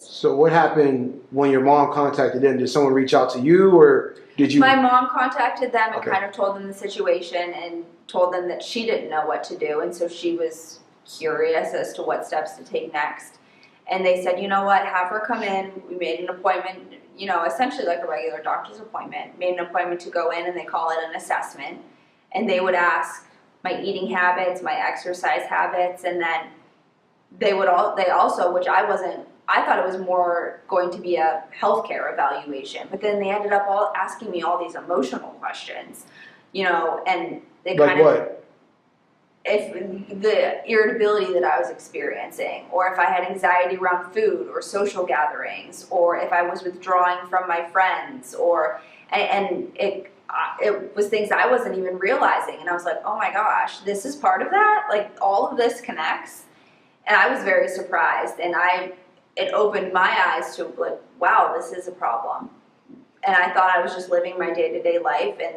So what happened when your mom contacted them? Did someone reach out to you, or did you? My mom contacted them and Okay. kind of told them the situation and told them that she didn't know what to do, and so she was curious as to what steps to take next. And they said, you know what, have her come in. We made an appointment, essentially like a regular doctor's appointment. Made an appointment to go in, and they call it an assessment. And they would ask my eating habits, my exercise habits, and then they also, which I thought it was more going to be a healthcare evaluation, but then they ended up all asking me all these emotional questions, and they Like kind of, what? if the irritability that I was experiencing, or if I had anxiety around food or social gatherings, or if I was withdrawing from my friends, and it was things I wasn't even realizing, and I was like, oh my gosh, this is part of that? Like, all of this connects? And I was very surprised, and it opened my eyes to, like, wow, this is a problem. And I thought I was just living my day-to-day life, and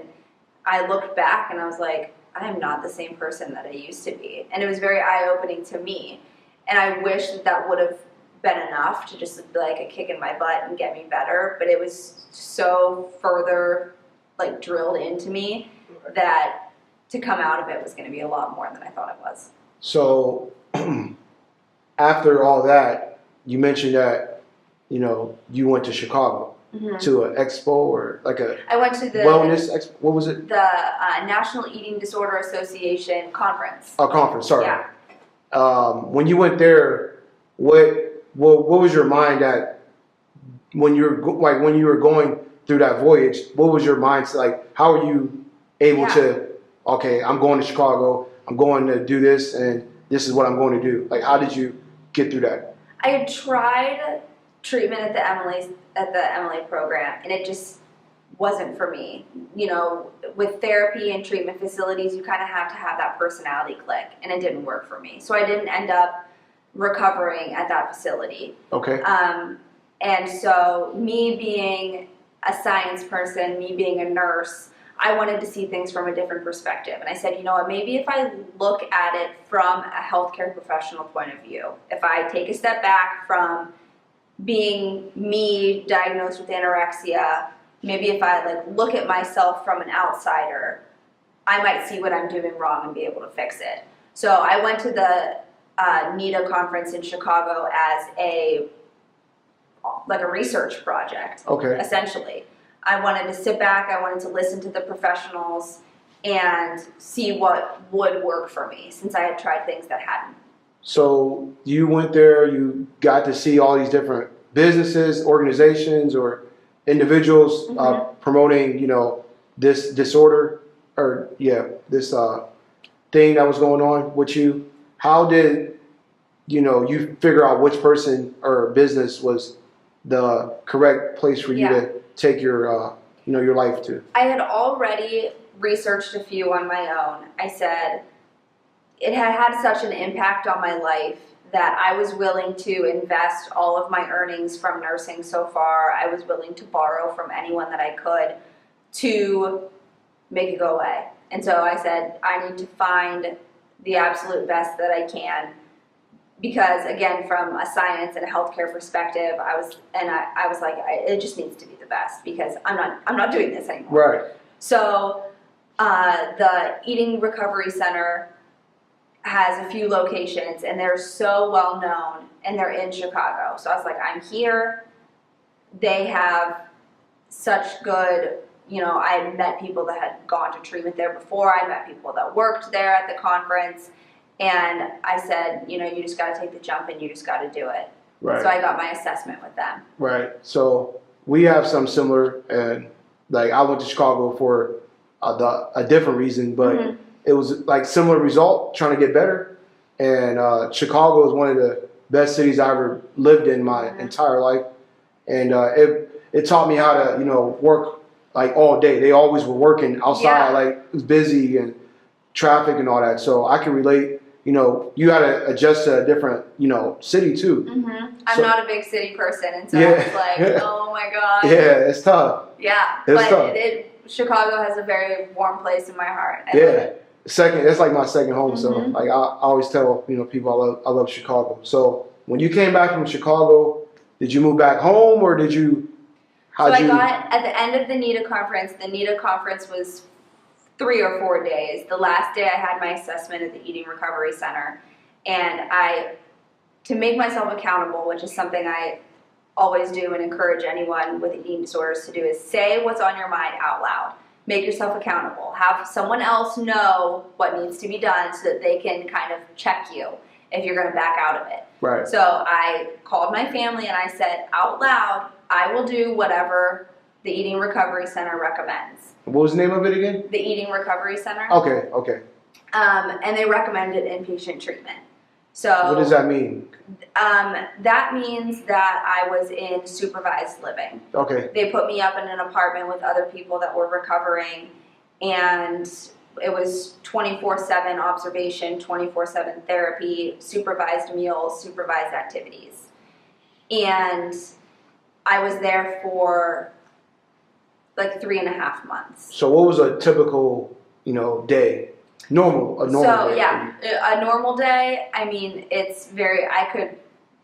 I looked back and I was like, I am not the same person that I used to be. And it was very eye-opening to me. And I wish that would have been enough to just be like a kick in my butt and get me better. But it was so further, like, drilled into me that to come out of it was going to be a lot more than I thought it was. So after all that, you mentioned that you went to Chicago to an expo or like a I went to the wellness expo. What was it? The National Eating Disorder Association conference. A conference. Sorry. Yeah. When you went there, what was your mind at when you were going through that voyage? What was your mindset like? How are you able to? Okay, I'm going to Chicago. I'm going to do this, and this is what I'm going to do. Like, how did you get through that? I had tried treatment at the Emily program, and it just wasn't for me. With therapy and treatment facilities, you kind of have to have that personality click, and it didn't work for me. So I didn't end up recovering at that facility. Okay. And so me being a science person, me being a nurse, I wanted to see things from a different perspective. And I said, you know what, maybe if I look at it from a healthcare professional point of view, if I take a step back from being me diagnosed with anorexia, maybe if I look at myself from an outsider, I might see what I'm doing wrong and be able to fix it. So I went to the NEDA conference in Chicago as a research project, essentially. I wanted to sit back, I wanted to listen to the professionals and see what would work for me, since I had tried things that hadn't. So you went there, you got to see all these different businesses, organizations, or individuals promoting, this disorder, or this thing that was going on with you. How did, you figure out which person or business was the correct place for you to take your, your life to? I had already researched a few on my own. I said it had had such an impact on my life that I was willing to invest all of my earnings from nursing so far. I was willing to borrow from anyone that I could to make it go away. And so I said, I need to find the absolute best that I can. Because again, from a science and a healthcare perspective, I was like, it just needs to be the best, because I'm not doing this anymore. Right. So the Eating Recovery Center has a few locations, and they're so well known, and they're in Chicago. So I was like, I'm here. They have such good, I had met people that had gone to treatment there before. I met people that worked there at the conference. And I said, you just got to take the jump, and you just got to do it. Right. So I got my assessment with them. Right. So we have some similar, and I went to Chicago for a different reason, but it was like similar result, trying to get better. And Chicago is one of the best cities I ever lived in my entire life. And it taught me how to, work all day. They always were working outside, it was busy and traffic and all that. So I can relate. You got to adjust to a different, city too. I'm not a big city person, and so I was like, oh my god. Yeah, it's tough. Yeah, it's tough. Chicago has a very warm place in my heart. It's like my second home. So I always tell people I love Chicago. So when you came back from Chicago, did you move back home or did you? So I got at the end of the NEDA conference. The NEDA conference was 3 or 4 days. The last day I had my assessment at the Eating Recovery Center, and to make myself accountable, which is something I always do and encourage anyone with eating disorders to do, is say what's on your mind out loud. Make yourself accountable. Have someone else know what needs to be done so that they can kind of check you if you're going to back out of it. Right. So I called my family and I said out loud, I will do whatever the Eating Recovery Center recommends. What was the name of it again? The Eating Recovery Center. Okay. And they recommended inpatient treatment. So what does that mean? That means that I was in supervised living. Okay. They put me up in an apartment with other people that were recovering, and it was 24/7 observation, 24/7 therapy, supervised meals, supervised activities. And I was there for like 3.5 months. So what was a typical, day? A normal So day. yeah, a normal day. I mean, it's very.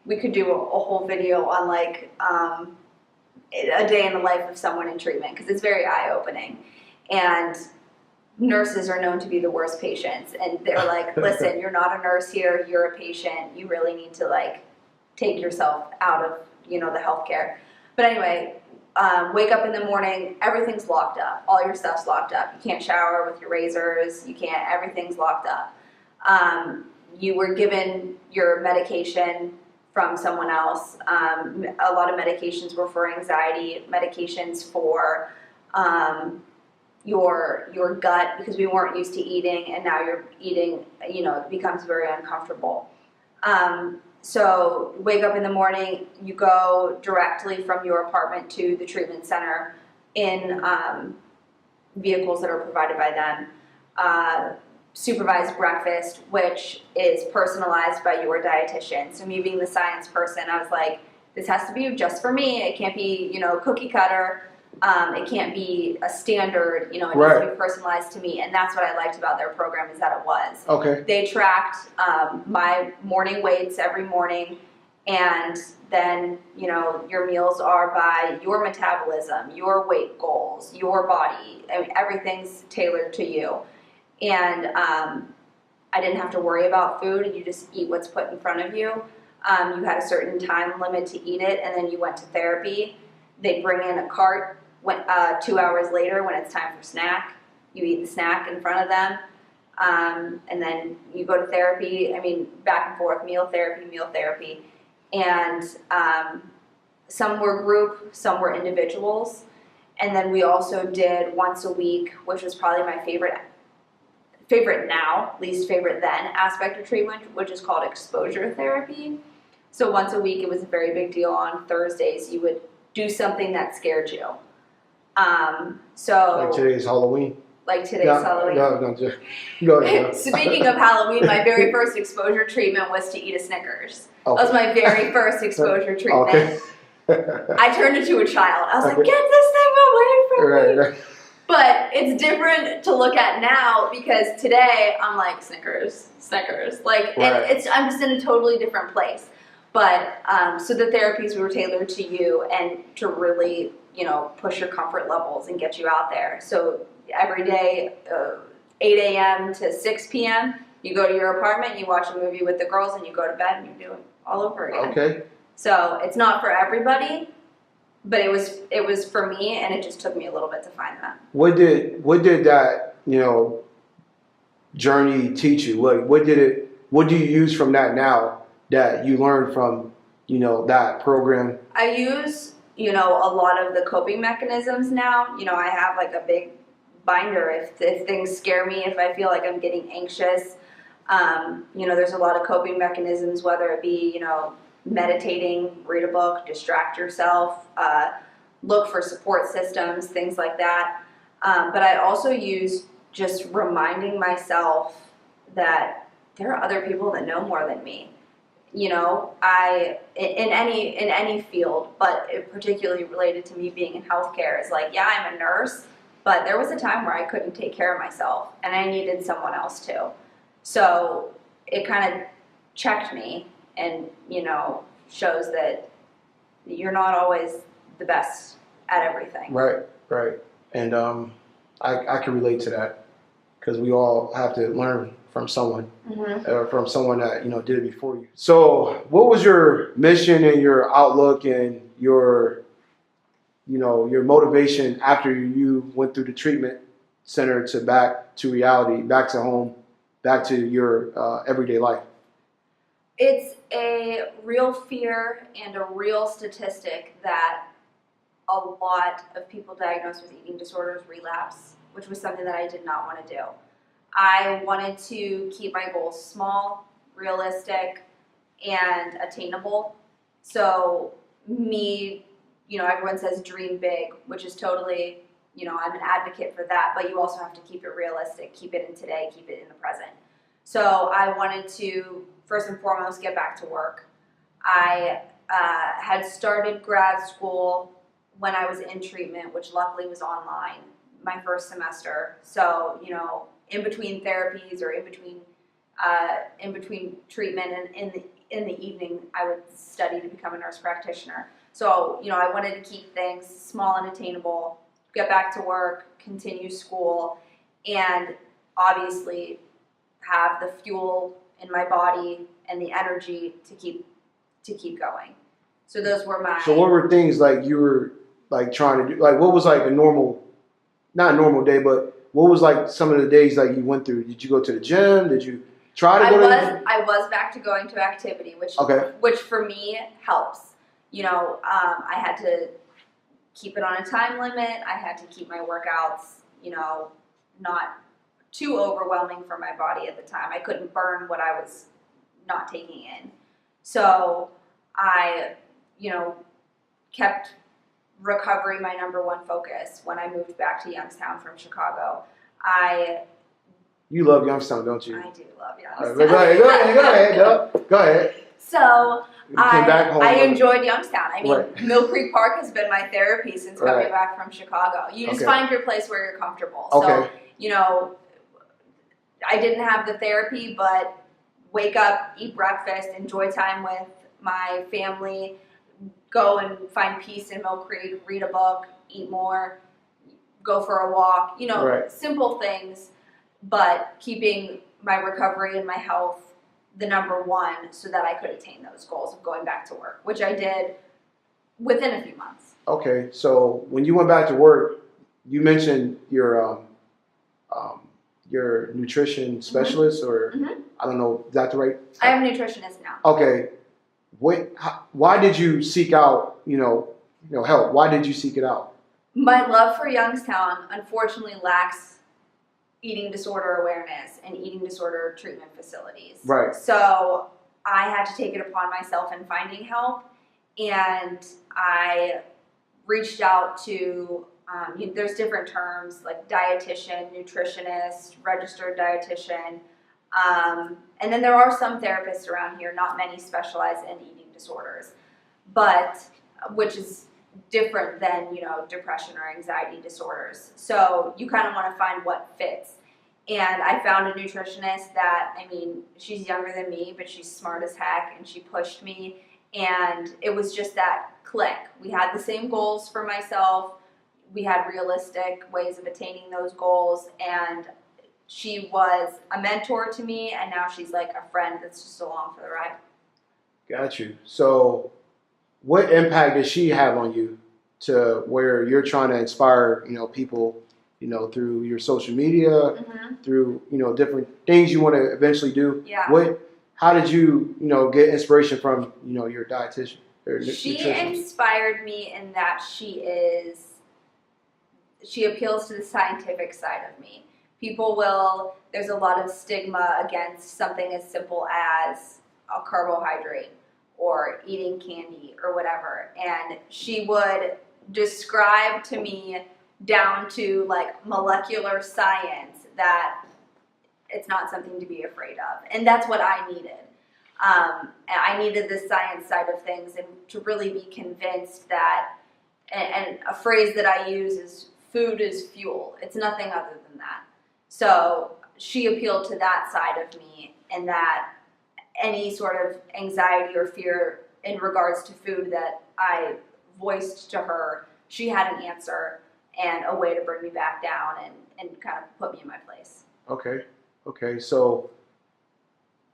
We could do a whole video on like a day in the life of someone in treatment because it's very eye-opening. And nurses are known to be the worst patients, and they're like, "Listen, you're not a nurse here. You're a patient. You really need to like take yourself out of the healthcare." But anyway. Wake up in the morning, everything's locked up. All your stuff's locked up. You can't shower with your razors. Everything's locked up. You were given your medication from someone else. A lot of medications were for anxiety, medications for your gut because we weren't used to eating, and now you're eating, it becomes very uncomfortable. So wake up in the morning, you go directly from your apartment to the treatment center in vehicles that are provided by them. Supervised breakfast, which is personalized by your dietitian. So me being the science person, I was like, this has to be just for me. It can't be, cookie cutter. It can't be a standard, it needs to be personalized to me. And that's what I liked about their program is that it was. Okay. They tracked my morning weights every morning, and then, your meals are by your metabolism, your weight goals, your body. I mean, everything's tailored to you. And I didn't have to worry about food. You just eat what's put in front of you. You had a certain time limit to eat it, and then you went to therapy. They bring in a cart 2 hours later when it's time for snack. You eat the snack in front of them, and then you go to therapy. I mean, back and forth, meal therapy. And some were group, some were individuals. And then we also did once a week, which was probably my favorite now, least favorite then aspect of treatment, which is called exposure therapy. So once a week, it was a very big deal. On Thursdays, you would do something that scared you. Like today's Halloween. Halloween. No, just go ahead. Speaking of Halloween, my very first exposure treatment was to eat a Snickers. Okay. That was my very first exposure treatment. Okay. I turned into a child. I was like, get this thing away from me. Right. But it's different to look at now because today I'm like, Snickers. Like, and I'm just in a totally different place. But so the therapies were tailored to you and to really, push your comfort levels and get you out there. So every day, 8 a.m. to 6 p.m., you go to your apartment, you watch a movie with the girls, and you go to bed and you do it all over again. Okay. So it's not for everybody, but it was for me, and it just took me a little bit to find that. What did that, journey teach you? What do you use from that now that you learned from, that program? I use, a lot of the coping mechanisms now. I have like a big binder if things scare me, if I feel like I'm getting anxious. There's a lot of coping mechanisms, whether it be, meditating, read a book, distract yourself, look for support systems, things like that. But I also use just reminding myself that there are other people that know more than me. In any field, but it particularly related to me being in healthcare is like, yeah, I'm a nurse, but there was a time where I couldn't take care of myself and I needed someone else to. So it kind of checked me and, shows that you're not always the best at everything. Right. And I can relate to that because we all have to learn from someone, or from someone that did it before you. So, what was your mission and your outlook and your your motivation after you went through the treatment center to back to reality, back to home, back to your everyday life? It's a real fear and a real statistic that a lot of people diagnosed with eating disorders relapse, which was something that I did not want to do. I wanted to keep my goals small, realistic, and attainable. So me, everyone says dream big, which is totally, I'm an advocate for that, but you also have to keep it realistic, keep it in today, keep it in the present. So I wanted to, first and foremost, get back to work. I had started grad school when I was in treatment, which luckily was online, my first semester. So, in between therapies or in between treatment and in the evening, I would study to become a nurse practitioner. So, I wanted to keep things small and attainable, get back to work, continue school, and obviously have the fuel in my body and the energy to keep going. So those were my. So what were things like you were like trying to do? Like what was like a normal, not a normal day, but what was like some of the days like you went through? Did you go to the gym? Did you try to go to the gym? I was back to going to activity, which for me helps. I had to keep it on a time limit. I had to keep my workouts, not too overwhelming for my body at the time. I couldn't burn what I was not taking in. So I, kept recovery my number one focus when I moved back to Youngstown from Chicago. You love Youngstown, don't you? I do love Youngstown. Go ahead. So I home. enjoyed Youngstown. I mean, Right. Mill Creek Park has been my therapy since coming back from Chicago. You just find your place where you're comfortable. Okay. So, I didn't have the therapy, but wake up, eat breakfast, enjoy time with my family, go and find peace in Mill Creek, read a book, eat more, go for a walk, simple things, but keeping my recovery and my health the number one so that I could attain those goals of going back to work, which I did within a few months. Okay, so when you went back to work, you mentioned your nutrition specialist, or I don't know, is that the right? I am a nutritionist now. Okay, why did you seek out help? Why did you seek it out? My love for Youngstown unfortunately lacks eating disorder awareness and eating disorder treatment facilities. Right. So I had to take it upon myself in finding help, and I reached out to, there's different terms like dietitian, nutritionist, registered dietitian, and then there are some therapists around here, not many specialize in eating disorders, but which is different than, depression or anxiety disorders. So you kind of want to find what fits. And I found a nutritionist that, she's younger than me, but she's smart as heck, and she pushed me. And it was just that click. We had the same goals for myself. We had realistic ways of attaining those goals. And she was a mentor to me, and now she's like a friend that's just along for the ride. Got you. So what impact did she have on you to where you're trying to inspire, people, through your social media, through, different things you want to eventually do? Yeah. How did you, get inspiration from, your dietitian? She inspired me in that she appeals to the scientific side of me. There's a lot of stigma against something as simple as a carbohydrate or eating candy or whatever. And she would describe to me down to like molecular science that it's not something to be afraid of. And that's what I needed. I needed the science side of things and to really be convinced that, and a phrase that I use is food is fuel. It's nothing other than that. So she appealed to that side of me, and that any sort of anxiety or fear in regards to food that I voiced to her, she had an answer and a way to bring me back down and kind of put me in my place. Okay. So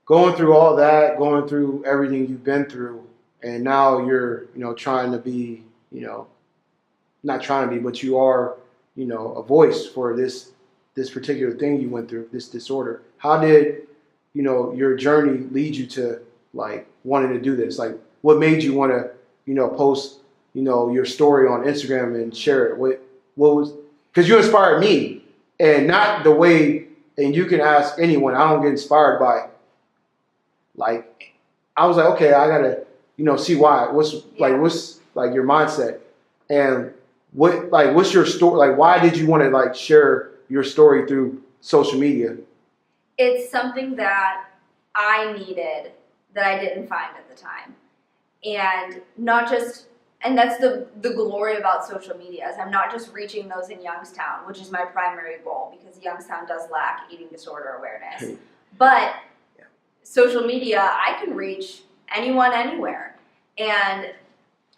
going through all that, going through everything you've been through, and now you're, trying to be, not trying to be, but you are, a voice for this particular thing you went through, this disorder. How did, your journey lead you to like wanting to do this? Like, what made you want to, post, your story on Instagram and share it? What was, because you inspired me, and not the way, and you can ask anyone, I don't get inspired by, like, I was like, okay, I gotta, see why. What's your mindset, and what's your story? Like, why did you want to like share your story through social media? It's something that I needed that I didn't find at the time, and not just. And that's the glory about social media, is I'm not just reaching those in Youngstown, which is my primary goal, because Youngstown does lack eating disorder awareness. But social media, I can reach anyone anywhere, and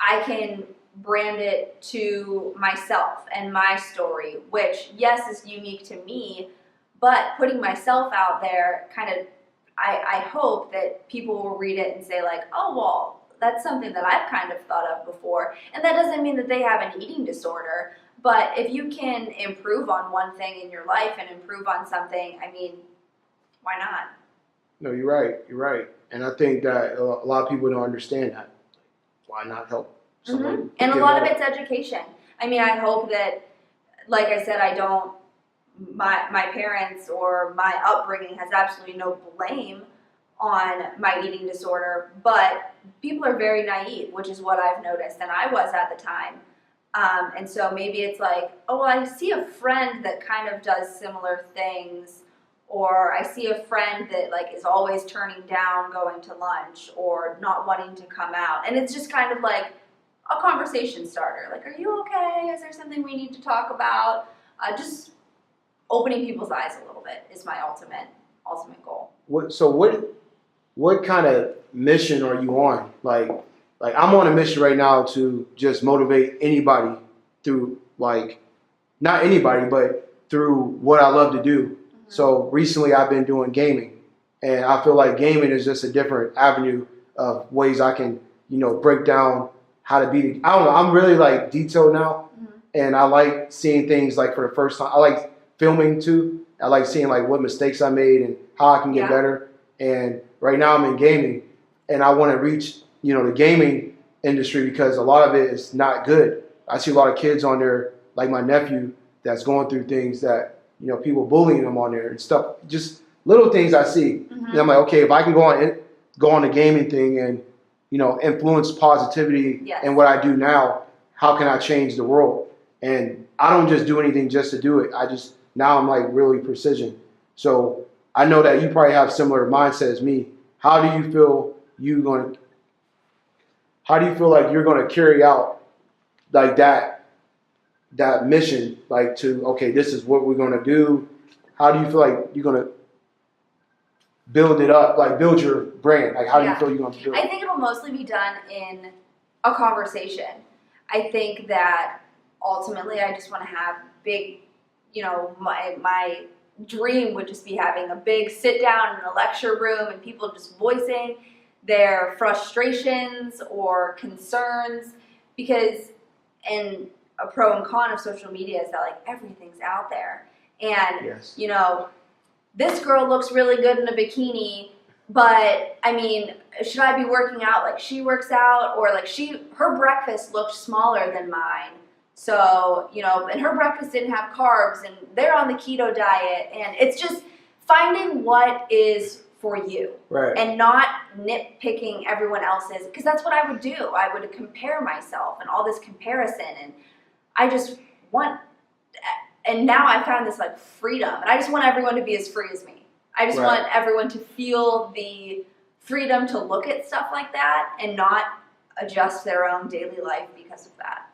I can brand it to myself and my story, which, yes, is unique to me, but putting myself out there kind of, I hope that people will read it and say like, oh, well, that's something that I've kind of thought of before. And that doesn't mean that they have an eating disorder, but if you can improve on one thing in your life and improve on something, I mean, why not? No, you're right. And I think that a lot of people don't understand that. Why not help someone? Mm-hmm. And a lot of it's education. I mean, I hope that, like I said, my parents or my upbringing has absolutely no blame on my eating disorder, but people are very naive, which is what I've noticed, and I was at the time. And so maybe it's like, oh, well, I see a friend that kind of does similar things, or I see a friend that like is always turning down going to lunch or not wanting to come out, and it's just kind of like a conversation starter. Like, are you okay? Is there something we need to talk about? Just opening people's eyes a little bit is my ultimate goal. What kind of mission are you on? Like I'm on a mission right now to just motivate anybody through, like, not anybody, but through what I love to do. Mm-hmm. So recently I've been doing gaming, and I feel like gaming is just a different avenue of ways I can, break down how to be. I don't know. I'm really like detailed now, mm-hmm. and I like seeing things like for the first time. I like filming too. I like seeing like what mistakes I made and how I can get better. And right now I'm in gaming, and I want to reach, the gaming industry, because a lot of it is not good. I see a lot of kids on there, like my nephew, that's going through things that, people bullying them on there and stuff. Just little things I see. Mm-hmm. And I'm like, okay, if I can go on the gaming thing and, influence positivity in what I do now, how can I change the world? And I don't just do anything just to do it. Now I'm like really precision. So I know that you probably have similar mindset as me. How do you feel like you're going to carry out like that mission, like to, okay, this is what we're going to do? How do you feel like you're going to build it up, like build your brand? Like, how do you feel you're going to build it? I think it'll mostly be done in a conversation. I think that ultimately I just want to have big, my dream would just be having a big sit down in a lecture room and people just voicing their frustrations or concerns, because, and a pro and con of social media is that like everything's out there, and this girl looks really good in a bikini, but I mean, should I be working out like she works out? Or like her breakfast looked smaller than mine. So, and her breakfast didn't have carbs, and they're on the keto diet, and it's just finding what is for you, right? And not nitpicking everyone else's, because that's what I would do. I would compare myself and all this comparison, and I just want, and now I found this like freedom, and I just want everyone to be as free as me. I just want everyone to feel the freedom to look at stuff like that and not adjust their own daily life because of that.